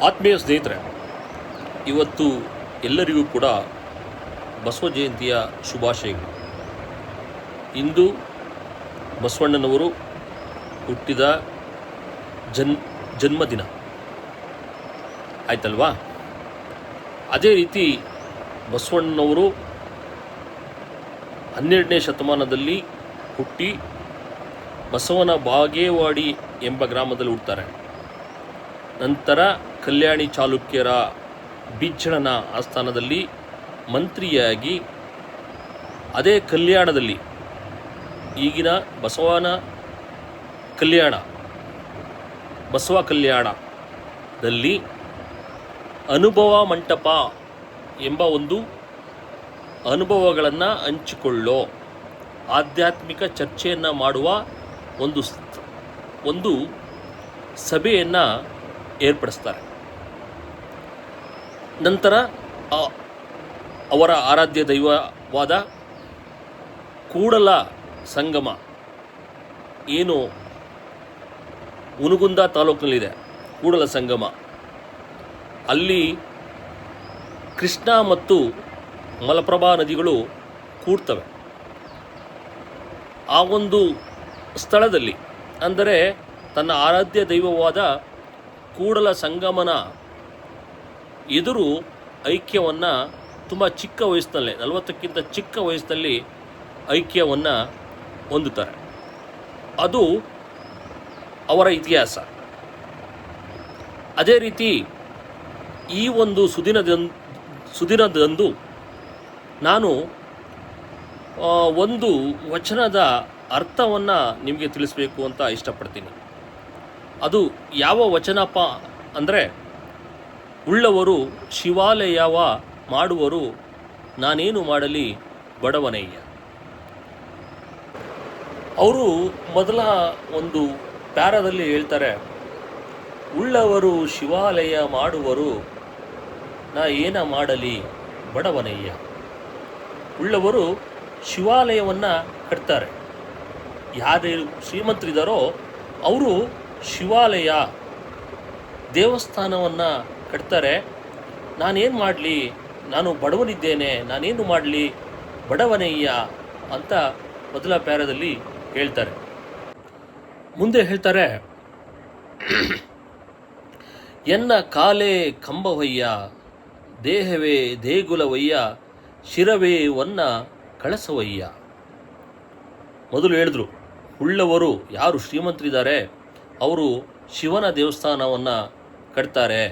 ಆತ್ಮೀಯ ಸ್ನೇಹಿತರೆ, ಇವತ್ತು ಎಲ್ಲರಿಗೂ ಕೂಡ ಬಸವ ಜಯಂತಿಯ ಶುಭಾಶಯಗಳು. ಇಂದು ಬಸವಣ್ಣನವರು ಹುಟ್ಟಿದ ಜನ್ಮದಿನ ಆಯ್ತಲ್ವಾ. ಅದೇ ರೀತಿ ಬಸವಣ್ಣನವರು 12ನೇ ಶತಮಾನದಲ್ಲಿ ಹುಟ್ಟಿ ಬಸವನ ಬಾಗೇವಾಡಿ ಎಂಬ ಗ್ರಾಮದಲ್ಲಿ ಹುಡ್ತಾರೆ. ನಂತರ ಕಲ್ಯಾಣಿ ಚಾಲುಕ್ಯರ ಬಿಜ್ಜಳನ ಆಸ್ಥಾನದಲ್ಲಿ ಮಂತ್ರಿಯಾಗಿ ಅದೇ ಕಲ್ಯಾಣದಲ್ಲಿ ಈಗಿನ ಬಸವ ಕಲ್ಯಾಣದಲ್ಲಿ ಅನುಭವ ಮಂಟಪ ಎಂಬ ಒಂದು ಅನುಭವಗಳನ್ನು ಹಂಚಿಕೊಳ್ಳೋ ಆಧ್ಯಾತ್ಮಿಕ ಚರ್ಚೆಯನ್ನು ಮಾಡುವ ಒಂದು ಸಭೆಯನ್ನು ಏರ್ಪಡಿಸ್ತಾರೆ. ನಂತರ ಅವರ ಆರಾಧ್ಯ ದೈವವಾದ ಕೂಡಲ ಸಂಗಮ ಏನು ಹುನಗುಂದ ತಾಲೂಕಿನಲ್ಲಿದೆ, ಕೂಡಲ ಸಂಗಮ, ಅಲ್ಲಿ ಕೃಷ್ಣ ಮತ್ತು ಮಲಪ್ರಭಾ ನದಿಗಳು ಕೂಡ್ತವೆ. ಆ ಒಂದು ಸ್ಥಳದಲ್ಲಿ, ಅಂದರೆ ತನ್ನ ಆರಾಧ್ಯ ದೈವವಾದ ಕೂಡಲ ಸಂಗಮನ ಎದುರು ಐಕ್ಯವನ್ನು ತುಂಬ ಚಿಕ್ಕ ವಯಸ್ಸಿನಲ್ಲೇ, 40ಕ್ಕಿಂತ ಚಿಕ್ಕ ವಯಸ್ಸಿನಲ್ಲಿ ಐಕ್ಯವನ್ನು ಹೊಂದುತ್ತಾರೆ. ಅದು ಅವರ ಇತಿಹಾಸ. ಅದೇ ರೀತಿ ಈ ಒಂದು ಸುದಿನದಂದು ನಾನು ಒಂದು ವಚನದ ಅರ್ಥವನ್ನು ನಿಮಗೆ ತಿಳಿಸಬೇಕು ಅಂತ ಇಷ್ಟಪಡ್ತೀನಿ. ಅದು ಯಾವ ವಚನಪ್ಪ ಅಂದರೆ, ಉಳ್ಳವರು ಶಿವಾಲಯವ ಮಾಡುವರು, ನಾನೇನು ಮಾಡಲಿ ಬಡವನಯ್ಯ. ಅವರು ಮೊದಲ ಒಂದು ಪ್ಯಾರಾದಲ್ಲಿ ಹೇಳ್ತಾರೆ, ಉಳ್ಳವರು ಶಿವಾಲಯ ಮಾಡುವರು, ನಾ ಏನ ಮಾಡಲಿ ಬಡವನಯ್ಯ. ಉಳ್ಳವರು ಶಿವಾಲಯವನ್ನು ಕಟ್ತಾರೆ. ಯಾರು ಶ್ರೀಮಂತರಿದ್ದಾರೋ ಅವರು ಶಿವಾಲಯ, ದೇವಸ್ಥಾನವನ್ನು ಕಟ್ತಾರೆ. ನಾನೇನು ಮಾಡಲಿ, ನಾನು ಬಡವನಿದ್ದೇನೆ, ನಾನೇನು ಮಾಡಲಿ ಬಡವನಯ್ಯ ಅಂತ ಮೊದಲ ಪ್ಯಾರದಲ್ಲಿ ಹೇಳ್ತಾರೆ. ಮುಂದೆ ಹೇಳ್ತಾರೆ, ಎನ್ನ ಕಾಲೇ ಕಂಬವಯ್ಯ, ದೇಹವೇ ದೇಗುಲವಯ್ಯ, ಶಿರವೇ ಒನ್ನ ಕಳಸವಯ್ಯ. ಮೊದಲು ಹೇಳಿದ್ರು, ಉಳ್ಳವರು ಯಾರು ಶ್ರೀಮಂತರಿದ್ದಾರೆ ಅವರು ಶಿವನ ದೇವಸ್ಥಾನವನ್ನು ಕಟ್ತಾರೆ.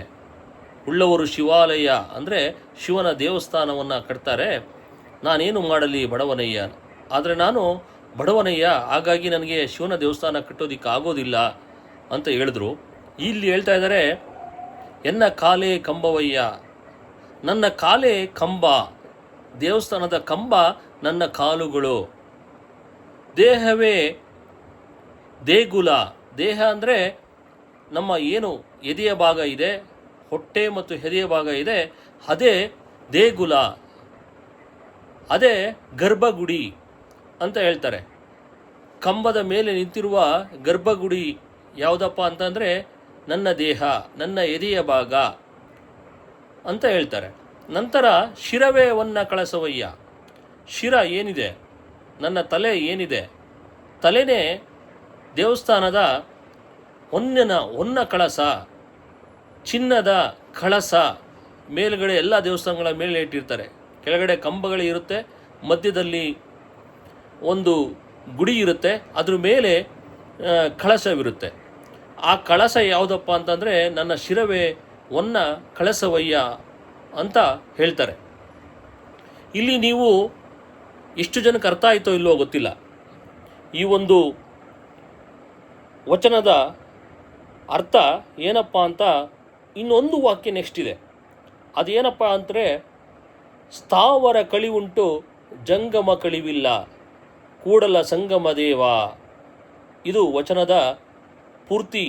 ಉಳ್ಳವರು ಶಿವಾಲಯ ಅಂದರೆ ಶಿವನ ದೇವಸ್ಥಾನವನ್ನು ಕಟ್ತಾರೆ. ನಾನೇನು ಮಾಡಲಿ ಬಡವನಯ್ಯ, ಆದರೆ ನಾನು ಬಡವನಯ್ಯ, ಹಾಗಾಗಿ ನನಗೆ ಶಿವನ ದೇವಸ್ಥಾನ ಕಟ್ಟೋದಕ್ಕೆ ಆಗೋದಿಲ್ಲ ಅಂತ ಹೇಳಿದ್ರು. ಇಲ್ಲಿ ಹೇಳ್ತಾ ಇದ್ದಾರೆ, ಎನ್ನ ಕಾಲೇ ಕಂಬವಯ್ಯ, ನನ್ನ ಕಾಲೇ ಕಂಬ, ದೇವಸ್ಥಾನದ ಕಂಬ ನನ್ನ ಕಾಲುಗಳು. ದೇಹವೇ ದೇಗುಲ, ದೇಹ ಅಂದರೆ ನಮ್ಮ ಏನು ಎದೆಯ ಭಾಗ ಇದೆ, ಹೊಟ್ಟೆ ಮತ್ತು ಎದೆಯ ಭಾಗ ಇದೆ, ಅದೇ ದೇಗುಲ, ಅದೇ ಗರ್ಭಗುಡಿ ಅಂತ ಹೇಳ್ತಾರೆ. ಕಂಬದ ಮೇಲೆ ನಿಂತಿರುವ ಗರ್ಭಗುಡಿ ಯಾವುದಪ್ಪ ಅಂತಂದರೆ ನನ್ನ ದೇಹ, ನನ್ನ ಎದೆಯ ಭಾಗ ಅಂತ ಹೇಳ್ತಾರೆ. ನಂತರ ಶಿರವೇ ಒನ್ನ ಕಳಸವಯ್ಯ, ಶಿರ ಏನಿದೆ, ನನ್ನ ತಲೆ ಏನಿದೆ, ತಲೆನೇ ದೇವಸ್ಥಾನದ ಹೊನ್ನ ಕಳಸ, ಚಿನ್ನದ ಕಳಸ. ಮೇಲುಗಡೆ ಎಲ್ಲ ದೇವಸ್ಥಾನಗಳ ಮೇಲೆ ಇಟ್ಟಿರ್ತಾರೆ, ಕೆಳಗಡೆ ಕಂಬಗಳು ಇರುತ್ತೆ, ಮಧ್ಯದಲ್ಲಿ ಒಂದು ಗುಡಿ ಇರುತ್ತೆ, ಅದ್ರ ಮೇಲೆ ಕಳಸವಿರುತ್ತೆ. ಆ ಕಳಸ ಯಾವುದಪ್ಪ ಅಂತಂದರೆ ನನ್ನ ಶಿರವೇ ಒನ್ನ ಕಳಸವಯ್ಯ ಅಂತ ಹೇಳ್ತಾರೆ. ಇಲ್ಲಿ ನೀವು ಇಷ್ಟು ಜನಕ್ಕೆ ಅರ್ಥ ಆಯಿತೋ ಇಲ್ಲವೋ ಗೊತ್ತಿಲ್ಲ. ಈ ಒಂದು ವಚನದ ಅರ್ಥ ಏನಪ್ಪ ಅಂತ ಇನ್ನೊಂದು ವಾಕ್ಯ ನೆಕ್ಸ್ಟ್ ಇದೆ. ಅದೇನಪ್ಪ ಅಂದರೆ, ಸ್ಥಾವರ ಕಳಿವುಂಟು ಜಂಗಮ ಕಳಿವಿಲ್ಲ, ಕೂಡಲ ಸಂಗಮ ದೇವ. ಇದು ವಚನದ ಪೂರ್ತಿ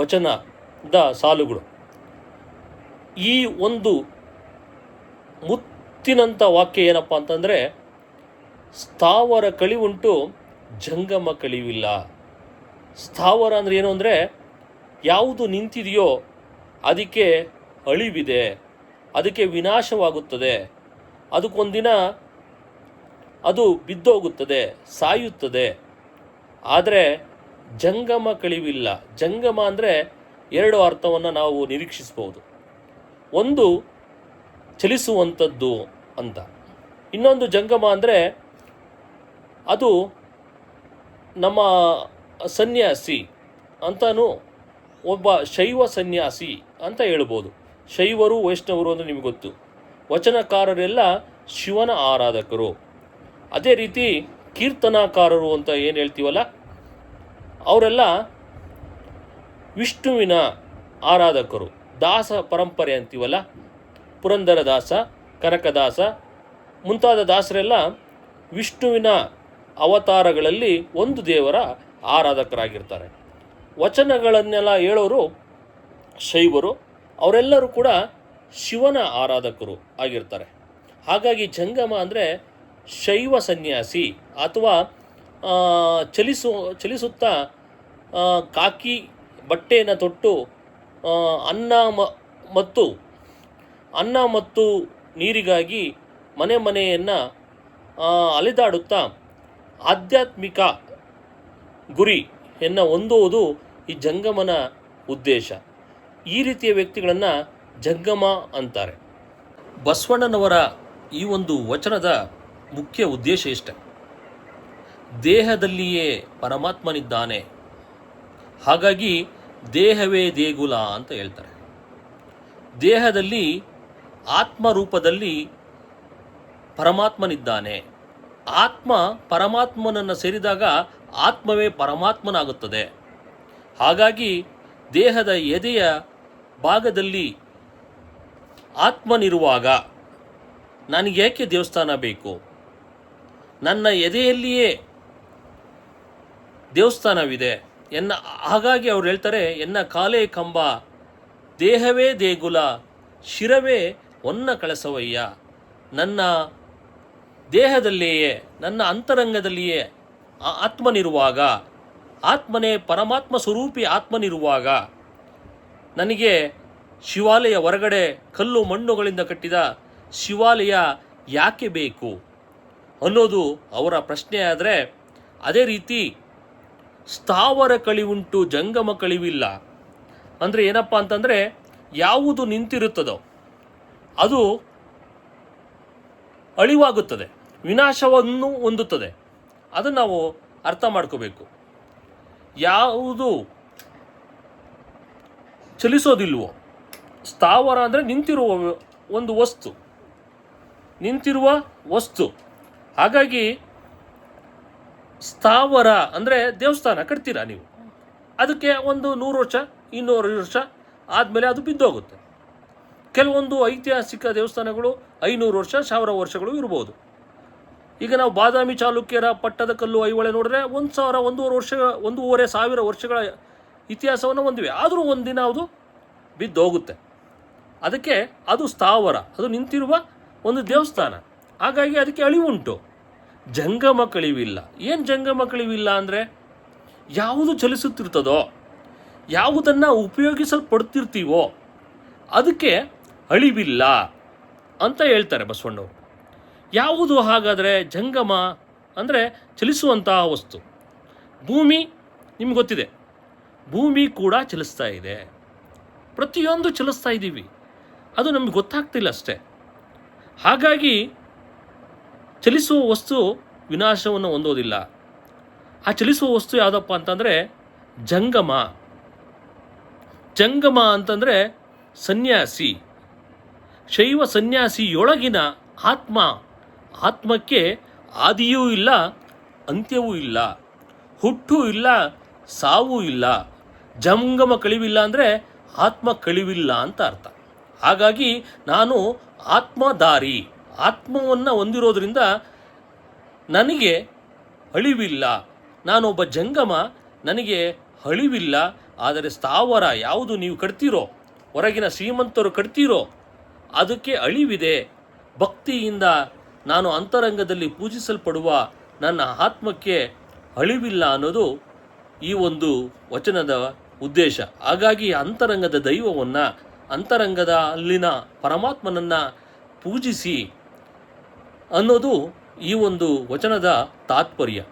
ವಚನದ ಸಾಲುಗಳು. ಈ ಒಂದು ಮುತ್ತಿನಂಥ ವಾಕ್ಯ ಏನಪ್ಪ ಅಂತಂದರೆ, ಸ್ಥಾವರ ಕಳಿವುಂಟು ಜಂಗಮ ಕಳಿವಿಲ್ಲ. ಸ್ಥಾವರ ಅಂದರೆ ಏನು ಅಂದರೆ, ಯಾವುದು ನಿಂತಿದೆಯೋ ಅದಕ್ಕೆ ಅಳಿವಿದೆ, ಅದಕ್ಕೆ ವಿನಾಶವಾಗುತ್ತದೆ, ಅದಕ್ಕೊಂದಿನ ಅದು ಬಿದ್ದೋಗುತ್ತದೆ, ಸಾಯುತ್ತದೆ. ಆದರೆ ಜಂಗಮ ಕಳಿವಿಲ್ಲ. ಜಂಗಮ ಅಂದರೆ ಎರಡು ಅರ್ಥವನ್ನು ನಾವು ನಿರೀಕ್ಷಿಸ್ಬೋದು. ಒಂದು ಚಲಿಸುವಂಥದ್ದು ಅಂತ, ಇನ್ನೊಂದು ಜಂಗಮ ಅಂದರೆ ಅದು ನಮ್ಮ ಸನ್ಯಾಸಿ ಅಂತಲೂ, ಒಬ್ಬ ಶೈವ ಸನ್ಯಾಸಿ ಅಂತ ಹೇಳ್ಬೋದು. ಶೈವರು ವೈಷ್ಣವರು ಅಂದರೆ ನಿಮಗೆ ಗೊತ್ತು. ವಚನಕಾರರೆಲ್ಲ ಶಿವನ ಆರಾಧಕರು. ಅದೇ ರೀತಿ ಕೀರ್ತನಾಕಾರರು ಅಂತ ಏನು ಹೇಳ್ತೀವಲ್ಲ, ಅವರೆಲ್ಲ ವಿಷ್ಣುವಿನ ಆರಾಧಕರು. ದಾಸ ಪರಂಪರೆ ಅಂತೀವಲ್ಲ, ಪುರಂದರ ದಾಸ, ಕನಕದಾಸ ಮುಂತಾದ ದಾಸರೆಲ್ಲ ವಿಷ್ಣುವಿನ ಅವತಾರಗಳಲ್ಲಿ ಒಂದು ದೇವರ ಆರಾಧಕರಾಗಿರ್ತಾರೆ. ವಚನಗಳನ್ನೆಲ್ಲ ಹೇಳೋರು ಶೈವರು, ಅವರೆಲ್ಲರೂ ಕೂಡ ಶಿವನ ಆರಾಧಕರು ಆಗಿರ್ತಾರೆ. ಹಾಗಾಗಿ ಜಂಗಮ ಅಂದರೆ ಶೈವ ಸನ್ಯಾಸಿ ಅಥವಾ ಚಲಿಸುತ್ತಾ ಕಾಕಿ ಬಟ್ಟೆಯನ್ನು ತೊಟ್ಟು ಅನ್ನ ಮತ್ತು ನೀರಿಗಾಗಿ ಮನೆಯನ್ನು ಅಲೆದಾಡುತ್ತಾ ಆಧ್ಯಾತ್ಮಿಕ ಗುರಿಯನ್ನು ಹೊಂದುವುದು ಈ ಜಂಗಮನ ಉದ್ದೇಶ. ಈ ರೀತಿಯ ವ್ಯಕ್ತಿಗಳನ್ನು ಜಂಗಮ ಅಂತಾರೆ. ಬಸವಣ್ಣನವರ ಈ ಒಂದು ವಚನದ ಮುಖ್ಯ ಉದ್ದೇಶ ಇಷ್ಟೆ. ದೇಹದಲ್ಲಿಯೇ ಪರಮಾತ್ಮನಿದ್ದಾನೆ, ಹಾಗಾಗಿ ದೇಹವೇ ದೇಗುಲ ಅಂತ ಹೇಳ್ತಾರೆ. ದೇಹದಲ್ಲಿ ಆತ್ಮರೂಪದಲ್ಲಿ ಪರಮಾತ್ಮನಿದ್ದಾನೆ. ಆತ್ಮ ಪರಮಾತ್ಮನನ್ನು ಸೇರಿದಾಗ ಆತ್ಮವೇ ಪರಮಾತ್ಮನಾಗುತ್ತದೆ. ಹಾಗಾಗಿ ದೇಹದ ಎದೆಯ ಭಾಗದಲ್ಲಿ ಆತ್ಮನಿರುವಾಗ ನನಗೇಕೆ ದೇವಸ್ಥಾನ ಬೇಕು? ನನ್ನ ಎದೆಯಲ್ಲಿಯೇ ದೇವಸ್ಥಾನವಿದೆ ಹಾಗಾಗಿ ಅವ್ರು ಹೇಳ್ತಾರೆ, ಎನ್ನ ಕಾಲೇ ಕಂಬ, ದೇಹವೇ ದೇಗುಲ, ಶಿರವೇ ಹೊನ್ನ ಕಳಸವಯ್ಯ. ನನ್ನ ದೇಹದಲ್ಲಿಯೇ, ನನ್ನ ಅಂತರಂಗದಲ್ಲಿಯೇ ಆತ್ಮನಿರುವಾಗ, ಆತ್ಮನೇ ಪರಮಾತ್ಮ ಸ್ವರೂಪಿ ಆತ್ಮನಿರುವಾಗ ನನಗೆ ಶಿವಾಲಯ ಹೊರಗಡೆ ಕಲ್ಲು ಮಣ್ಣುಗಳಿಂದ ಕಟ್ಟಿದ ಶಿವಾಲಯ ಯಾಕೆ ಬೇಕು ಅನ್ನೋದು ಅವರ ಪ್ರಶ್ನೆ. ಆದರೆ ಅದೇ ರೀತಿ ಸ್ಥಾವರ ಕಳಿವುಂಟು ಜಂಗಮ ಕಳಿವಿಲ್ಲ ಅಂದರೆ ಏನಪ್ಪ ಅಂತಂದರೆ, ಯಾವುದು ನಿಂತಿರುತ್ತದೋ ಅದು ಅಳಿವಾಗುತ್ತದೆ, ವಿನಾಶವನ್ನು ಹೊಂದುತ್ತದೆ. ಅದನ್ನು ನಾವು ಅರ್ಥ ಮಾಡ್ಕೋಬೇಕು. ಯಾವುದು ಚಲಿಸೋದಿಲ್ವೋ, ಸ್ಥಾವರ ಅಂದರೆ ನಿಂತಿರುವ ಒಂದು ವಸ್ತು, ನಿಂತಿರುವ ವಸ್ತು. ಹಾಗಾಗಿ ಸ್ಥಾವರ ಅಂದರೆ ದೇವಸ್ಥಾನ ಕಟ್ತೀರಾ ನೀವು, ಅದಕ್ಕೆ ಒಂದು 100 ವರ್ಷ 200 ವರ್ಷ ಆದಮೇಲೆ ಅದು ಬಿದ್ದೋಗುತ್ತೆ. ಕೆಲವೊಂದು ಐತಿಹಾಸಿಕ ದೇವಸ್ಥಾನಗಳು 500 ವರ್ಷ 1000 ವರ್ಷಗಳು ಇರ್ಬೋದು. ಈಗ ನಾವು ಬಾದಾಮಿ ಚಾಲುಕ್ಯರ ಪಟ್ಟದಕಲ್ಲು ಐಹೊಳೆ ನೋಡಿದ್ರೆ 1,500 ವರ್ಷಗಳ ಇತಿಹಾಸವನ್ನು ಹೊಂದಿವೆ. ಆದರೂ ಒಂದಿನ ಅದು ಬಿದ್ದೋಗುತ್ತೆ. ಅದಕ್ಕೆ ಅದು ಸ್ಥಾವರ, ಅದು ನಿಂತಿರುವ ಒಂದು ದೇವಸ್ಥಾನ. ಹಾಗಾಗಿ ಅದಕ್ಕೆ ಅಳಿವುಂಟು. ಜಂಗಮ ಕಳಿವಿಲ್ಲ. ಏನು ಜಂಗಮ ಕಳಿವಿಲ್ಲ ಅಂದರೆ, ಯಾವುದು ಚಲಿಸುತ್ತಿರ್ತದೋ, ಯಾವುದನ್ನು ಉಪಯೋಗಿಸಲ್ಪಡ್ತಿರ್ತೀವೋ ಅದಕ್ಕೆ ಅಳಿವಿಲ್ಲ ಅಂತ ಹೇಳ್ತಾರೆ ಬಸವಣ್ಣವರು. ಯಾವುದು ಹಾಗಾದರೆ ಜಂಗಮ ಅಂದರೆ ಚಲಿಸುವಂತಹ ವಸ್ತು? ಭೂಮಿ ನಿಮ್ಗೆ ಗೊತ್ತಿದೆ, ಭೂಮಿ ಕೂಡ ಚಲಿಸ್ತಾ ಇದೆ. ಪ್ರತಿಯೊಂದು ಚಲಿಸ್ತಾ ಇದ್ದೀವಿ, ಅದು ನಮಗೆ ಗೊತ್ತಾಗ್ತಿಲ್ಲ ಅಷ್ಟೇ. ಹಾಗಾಗಿ ಚಲಿಸುವ ವಸ್ತು ವಿನಾಶವನ್ನು ಹೊಂದೋದಿಲ್ಲ. ಆ ಚಲಿಸುವ ವಸ್ತು ಯಾವುದಪ್ಪ ಅಂತಂದರೆ ಜಂಗಮ. ಜಂಗಮ ಅಂತಂದರೆ ಸನ್ಯಾಸಿ, ಶೈವ ಸನ್ಯಾಸಿಯೊಳಗಿನ ಆತ್ಮ. ಆತ್ಮಕ್ಕೆ ಆದಿಯೂ ಇಲ್ಲ, ಅಂತ್ಯವೂ ಇಲ್ಲ, ಹುಟ್ಟೂ ಇಲ್ಲ, ಸಾವೂ ಇಲ್ಲ. ಜಂಗಮ ಕಳಿವಿಲ್ಲ ಅಂದರೆ ಆತ್ಮ ಕಳಿವಿಲ್ಲ ಅಂತ ಅರ್ಥ. ಹಾಗಾಗಿ ನಾನು ಆತ್ಮಧಾರಿ, ಆತ್ಮವನ್ನು ಹೊಂದಿರೋದ್ರಿಂದ ನನಗೆ ಅಳಿವಿಲ್ಲ. ನಾನೊಬ್ಬ ಜಂಗಮ, ನನಗೆ ಅಳಿವಿಲ್ಲ. ಆದರೆ ಸ್ಥಾವರ ಯಾವುದು ನೀವು ಕಟ್ತೀರೋ, ಹೊರಗಿನ ಶ್ರೀಮಂತರು ಕಟ್ತೀರೋ, ಅದಕ್ಕೆ ಅಳಿವಿದೆ. ಭಕ್ತಿಯಿಂದ ನಾನು ಅಂತರಂಗದಲ್ಲಿ ಪೂಜಿಸಲ್ಪಡುವ ನನ್ನ ಆತ್ಮಕ್ಕೆ ಅಳಿವಿಲ್ಲ ಅನ್ನೋದು ಈ ಒಂದು ವಚನದ ಉದ್ದೇಶ. ಹಾಗಾಗಿ ಅಂತರಂಗದ ದೈವವನ್ನು ಅಂತರಂಗದ ಅಲ್ಲಿನ ಪರಮಾತ್ಮನನ್ನು ಪೂಜಿಸಿ ಅನ್ನೋದು ಈ ಒಂದು ವಚನದ ತಾತ್ಪರ್ಯ.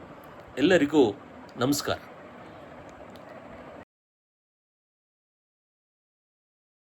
ಎಲ್ಲರಿಗೂ ನಮಸ್ಕಾರ.